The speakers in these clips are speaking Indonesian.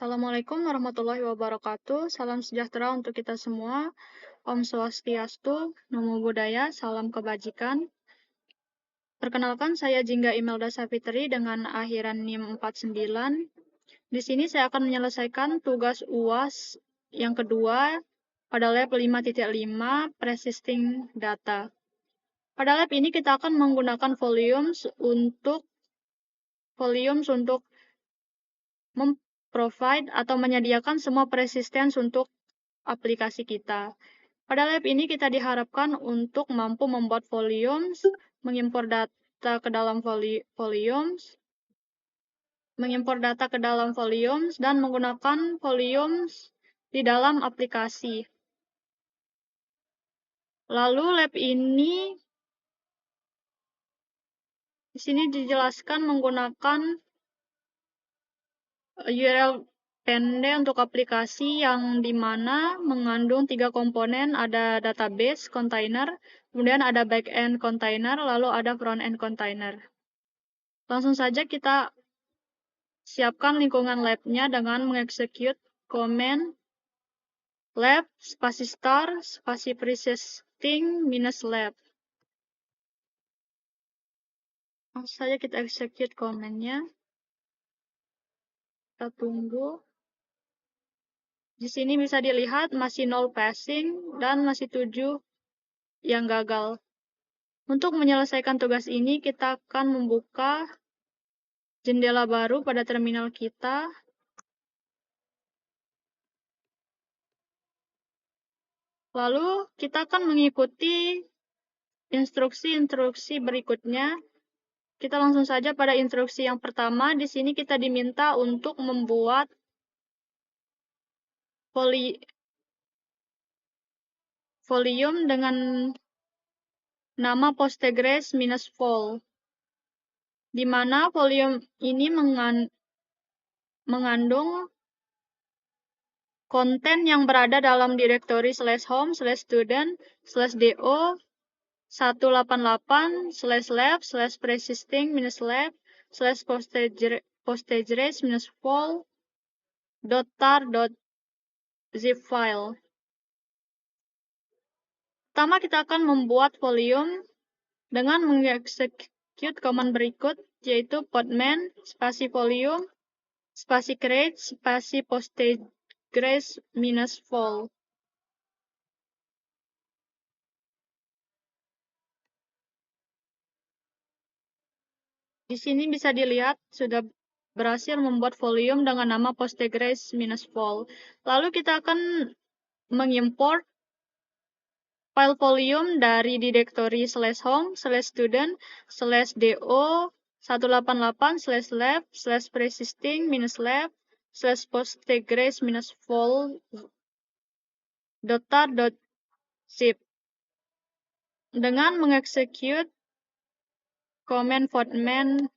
Assalamualaikum warahmatullahi wabarakatuh. Salam sejahtera untuk kita semua. Om Swastiastu, Namo Buddhaya, salam kebajikan. Perkenalkan, saya Jingga Imelda Savitri dengan akhiran NIM 49. Di sini saya akan menyelesaikan tugas UAS yang kedua pada lab 5.5 Persisting Data. Pada lab ini kita akan menggunakan volumes untuk provide atau menyediakan semua persistence untuk aplikasi kita. Pada lab ini kita diharapkan untuk mampu membuat volumes, mengimpor data ke dalam volumes, dan menggunakan volumes di dalam aplikasi. Lalu lab ini di sini dijelaskan menggunakan URL pendek untuk aplikasi yang dimana mengandung 3 komponen, ada database container, kemudian ada back-end container, lalu ada front-end container. Langsung saja kita siapkan lingkungan lab-nya dengan mengeksekut command lab spasi star spasi persisting -lab. Langsung saja kita execute command-nya. Kita tunggu. Di sini bisa dilihat masih 0 passing dan masih 7 yang gagal. Untuk menyelesaikan tugas ini, kita akan membuka jendela baru pada terminal kita. Lalu, kita akan mengikuti instruksi-instruksi berikutnya. Kita langsung saja pada instruksi yang pertama. Di sini kita diminta untuk membuat volume dengan nama Postgres-vol, di mana volume ini mengandung konten yang berada dalam direktori /home/student/do 188//lab/persisting-vol.tar.zip file. Pertama, kita akan membuat volume dengan mengeksekut command berikut, yaitu podman spasi volume spasi create spasi postgres-vol. Di sini bisa dilihat sudah berhasil membuat volume dengan nama Postgres-vol. Lalu kita akan mengimport file volume dari direktori /home/student/do 188//lab/persisting-lab/postgres-vol.tar.zip dengan mengeksekut command podman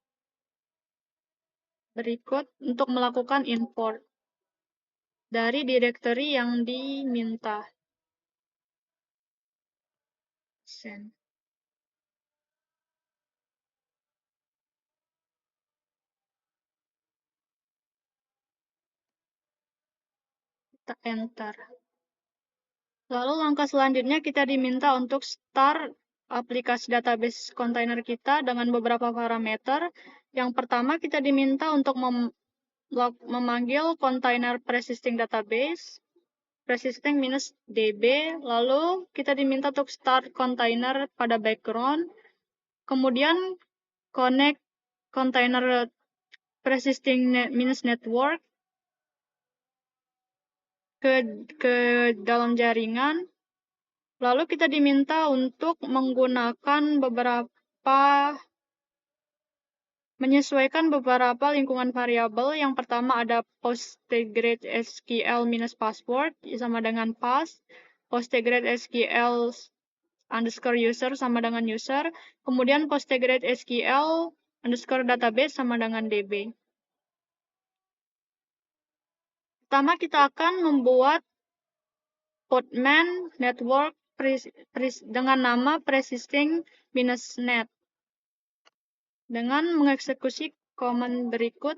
berikut untuk melakukan import dari direktori yang diminta. Send. Kita enter. Lalu langkah selanjutnya kita diminta untuk start aplikasi database container kita dengan beberapa parameter. Yang pertama kita diminta untuk memanggil container persisting database, persisting-db, lalu kita diminta untuk start container pada background, kemudian connect container persisting-network ke dalam jaringan. Lalu kita diminta untuk menyesuaikan beberapa lingkungan variabel. Yang pertama ada PostgreSQL-password sama dengan pass, PostgreSQL_user sama dengan user, kemudian PostgreSQL_database sama dengan db. Pertama kita akan membuat podman network dengan nama persisting-net dengan mengeksekusi command berikut.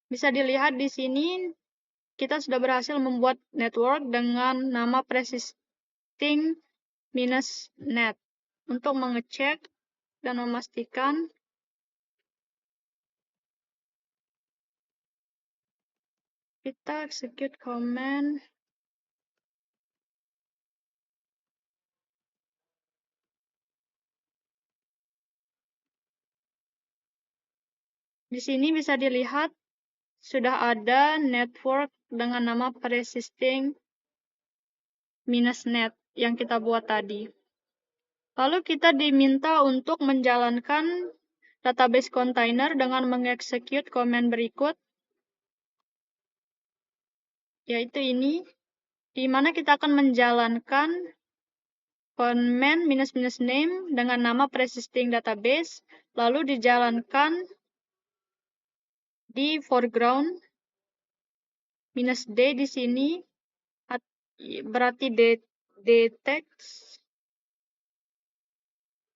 Bisa dilihat di sini kita sudah berhasil membuat network dengan nama persisting-net. Untuk mengecek dan memastikan, kita execute command. Di sini bisa dilihat sudah ada network dengan nama persisting-net yang kita buat tadi. Lalu kita diminta untuk menjalankan database container dengan mengeksekut command berikut, yaitu ini, di mana kita akan menjalankan command --name dengan nama persisting database, lalu dijalankan di foreground, -d di sini, berarti d text,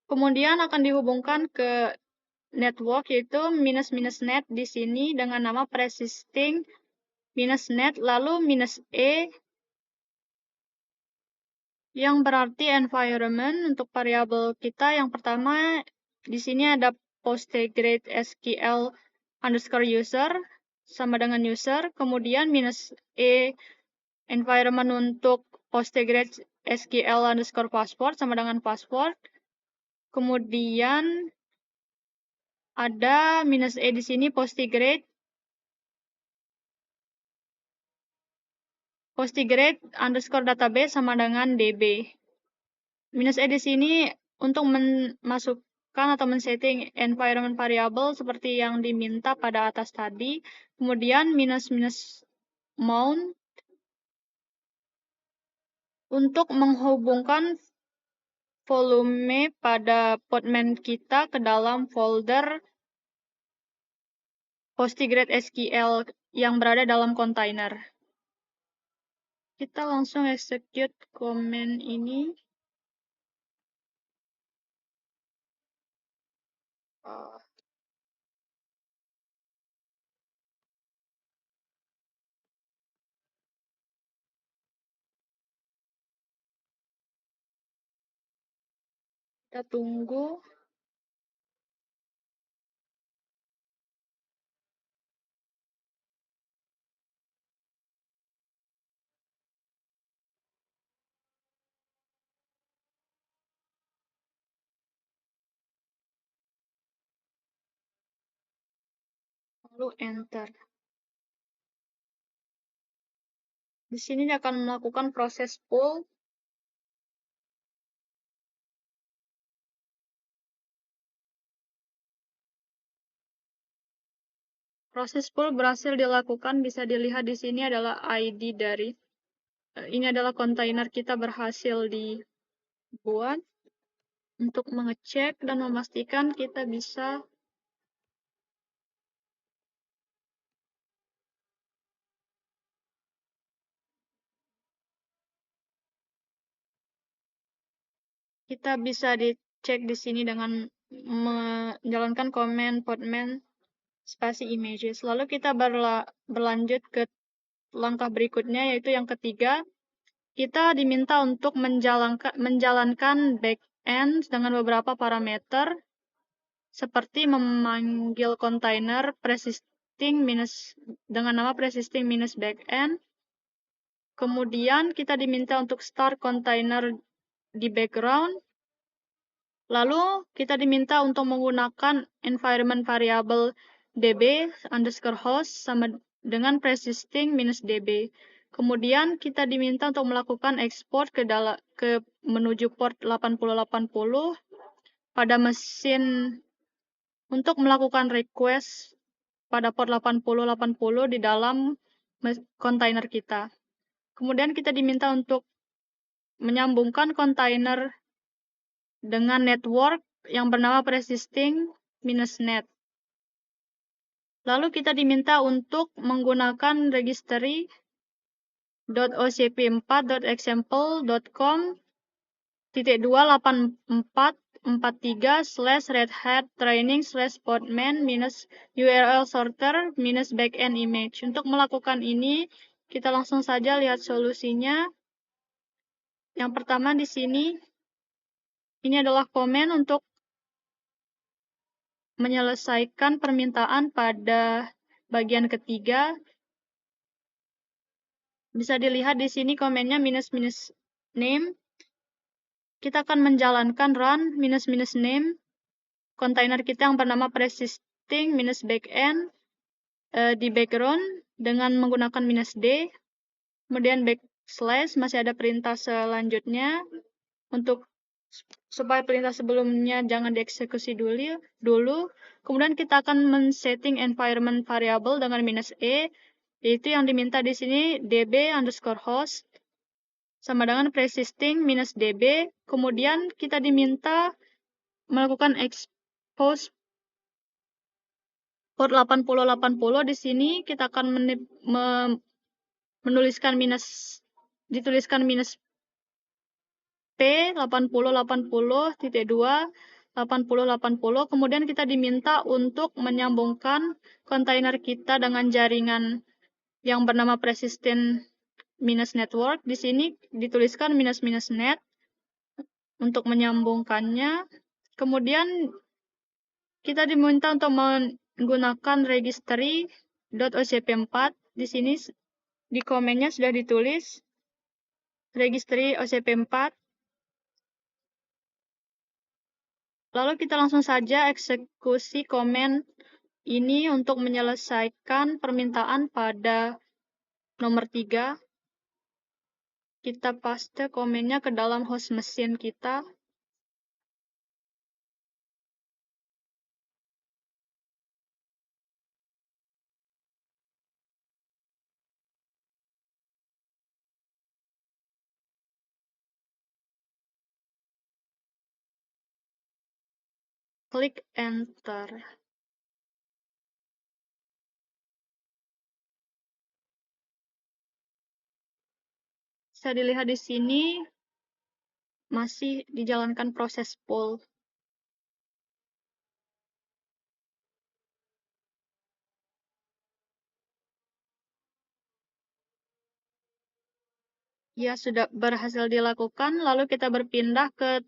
kemudian akan dihubungkan ke network, yaitu -net di sini dengan nama persisting-net, lalu -e yang berarti environment untuk variabel kita. Yang pertama, di sini ada PostgreSQL_user sama dengan user, kemudian -e environment untuk PostgreSQL_password sama dengan password, kemudian ada -e di sini Postgres_database sama dengan db. -e di sini untuk memasukkan atau men-setting environment variable seperti yang diminta pada atas tadi. Kemudian -mount untuk menghubungkan volume pada podman kita ke dalam folder PostgreSQL yang berada dalam kontainer. Kita langsung execute command ini. Kita tunggu. Lalu enter. Di sini dia akan melakukan proses pull. Proses pull berhasil dilakukan. Bisa dilihat di sini adalah ID dari ini adalah kontainer kita berhasil dibuat. Untuk mengecek dan memastikan kita bisa dicek di sini dengan menjalankan command podman spasi images. Lalu kita berlanjut ke langkah berikutnya, yaitu yang ketiga. Kita diminta untuk menjalankan backend dengan beberapa parameter, seperti memanggil kontainer dengan nama persisting-backend. Kemudian kita diminta untuk start kontainer di background. Lalu kita diminta untuk menggunakan environment variable db_host sama dengan persisting-db. Kemudian kita diminta untuk melakukan ekspor ke menuju port 8080 pada mesin untuk melakukan request pada port 8080 di dalam kontainer kita. Kemudian kita diminta untuk menyambungkan kontainer dengan network yang bernama persisting-net. Lalu kita diminta untuk menggunakan registry .ocp4.example.com.284 -43/redhat training/podman -url sorter -backend image. Untuk melakukan ini, kita langsung saja lihat solusinya. Yang pertama di sini, ini adalah komen untuk menyelesaikan permintaan pada bagian ketiga. Bisa dilihat di sini komennya -name. Kita akan menjalankan run -name kontainer kita yang bernama persisting -backend di background dengan menggunakan -d. Kemudian backslash, masih ada perintah selanjutnya untuk supaya perintah sebelumnya jangan dieksekusi dulu. Kemudian kita akan men-setting environment variable dengan -e, yaitu yang diminta di sini db_host sama dengan persisting -db. Kemudian kita diminta melakukan expose port 8080. Di sini kita akan menuliskan dituliskan P 8080.2 8080. Kemudian kita diminta untuk menyambungkan kontainer kita dengan jaringan yang bernama persistent-network. Di sini dituliskan -net untuk menyambungkannya. Kemudian kita diminta untuk menggunakan registry.ocp4. Di sini di komennya sudah ditulis registry ocp4. Lalu kita langsung saja eksekusi komen ini untuk menyelesaikan permintaan pada nomor 3. Kita paste komennya ke dalam host mesin kita. Klik enter. Bisa dilihat di sini masih dijalankan proses pull. Ya, sudah berhasil dilakukan. Lalu kita berpindah ke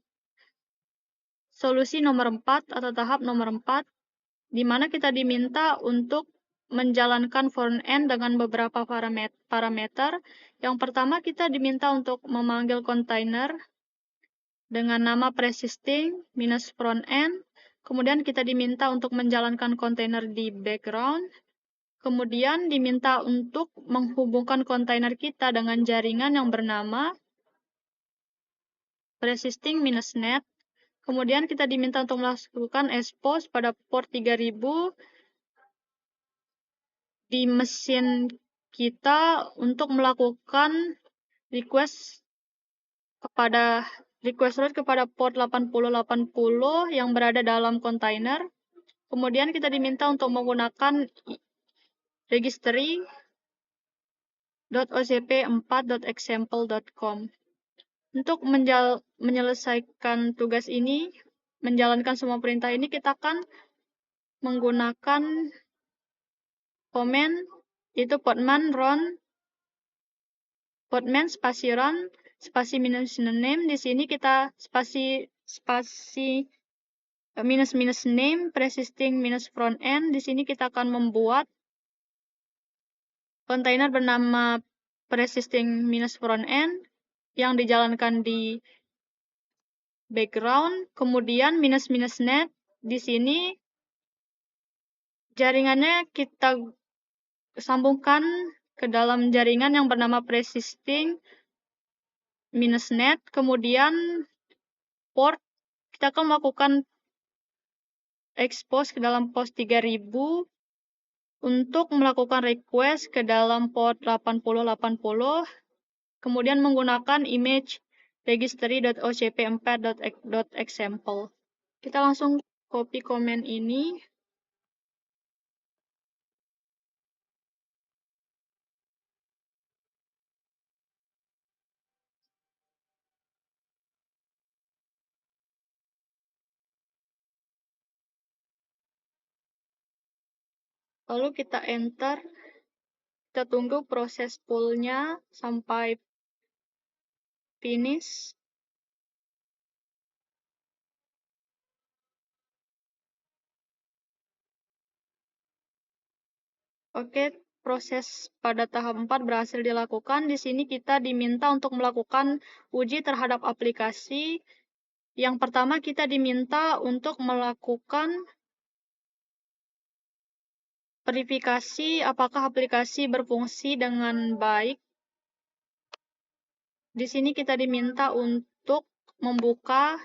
solusi nomor 4 atau tahap nomor 4, di mana kita diminta untuk menjalankan front-end dengan beberapa parameter. Yang pertama, kita diminta untuk memanggil kontainer dengan nama persisting-frontend. Kemudian kita diminta untuk menjalankan kontainer di background. Kemudian diminta untuk menghubungkan kontainer kita dengan jaringan yang bernama persisting-net. Kemudian kita diminta untuk melakukan expose pada port 3000 di mesin kita untuk melakukan request route kepada port 8080 yang berada dalam kontainer. Kemudian kita diminta untuk menggunakan registry.ocp4.example.com. Untuk menyelesaikan tugas ini, menjalankan semua perintah ini, kita akan menggunakan komen itu podman spasi run spasi -name. Di sini kita spasi -name persisting-frontend. Di sini kita akan membuat kontainer bernama persisting-frontend yang dijalankan di background. Kemudian -net. Di sini jaringannya kita sambungkan ke dalam jaringan yang bernama persisting-net. Kemudian port, kita akan melakukan expose ke dalam port 3000 untuk melakukan request ke dalam port 8080. Kemudian menggunakan image registry.ocp4.example. Kita langsung copy komen ini. Lalu kita enter, kita tunggu proses pull-nya sampai finish. Oke, proses pada tahap 4 berhasil dilakukan. Di sini kita diminta untuk melakukan uji terhadap aplikasi. Yang pertama kita diminta untuk melakukan verifikasi apakah aplikasi berfungsi dengan baik. Di sini kita diminta untuk membuka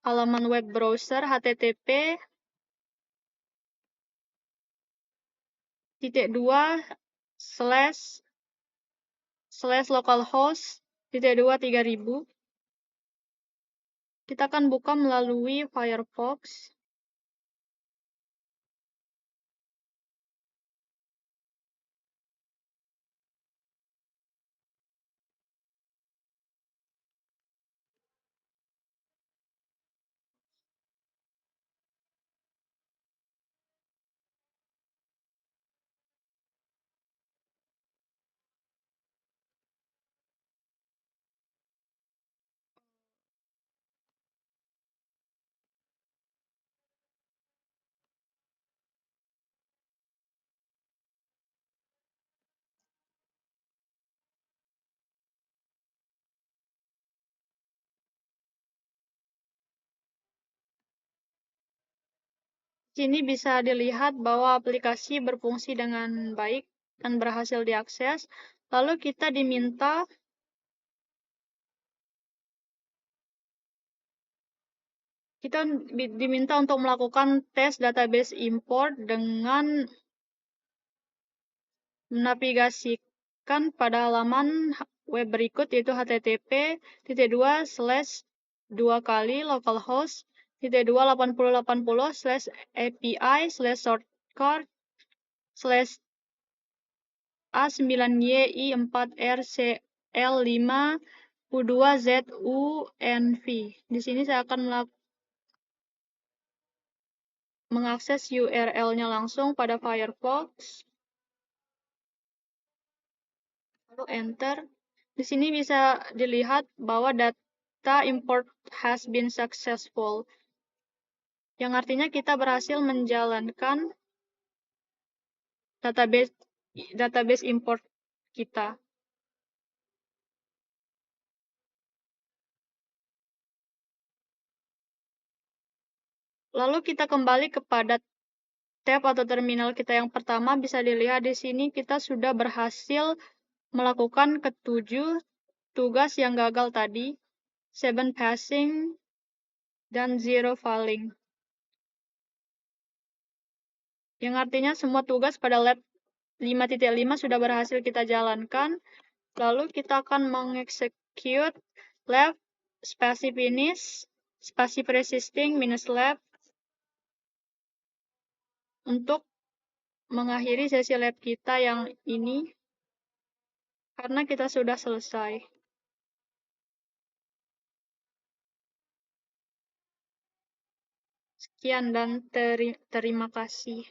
halaman web browser http://localhost-2 3000. Kita akan buka melalui Firefox. Di sini bisa dilihat bahwa aplikasi berfungsi dengan baik dan berhasil diakses. Lalu kita diminta untuk melakukan tes database import dengan menavigasikan pada halaman web berikut, yaitu http://api//a2.2.2/a9.2.cl5u2zunv. Di sini saya akan mengakses URL-nya langsung pada Firefox. Lalu enter. Di sini bisa dilihat bahwa data import has been successful, yang artinya kita berhasil menjalankan database import kita. Lalu kita kembali kepada tab atau terminal kita yang pertama. Bisa dilihat di sini kita sudah berhasil melakukan ketujuh tugas yang gagal tadi, 7 passing dan 0 failing. Yang artinya semua tugas pada lab 5.5 sudah berhasil kita jalankan. Lalu kita akan mengexecute lab spasi finish spasi persisting -lab untuk mengakhiri sesi lab kita yang ini, karena kita sudah selesai. Sekian dan terima kasih.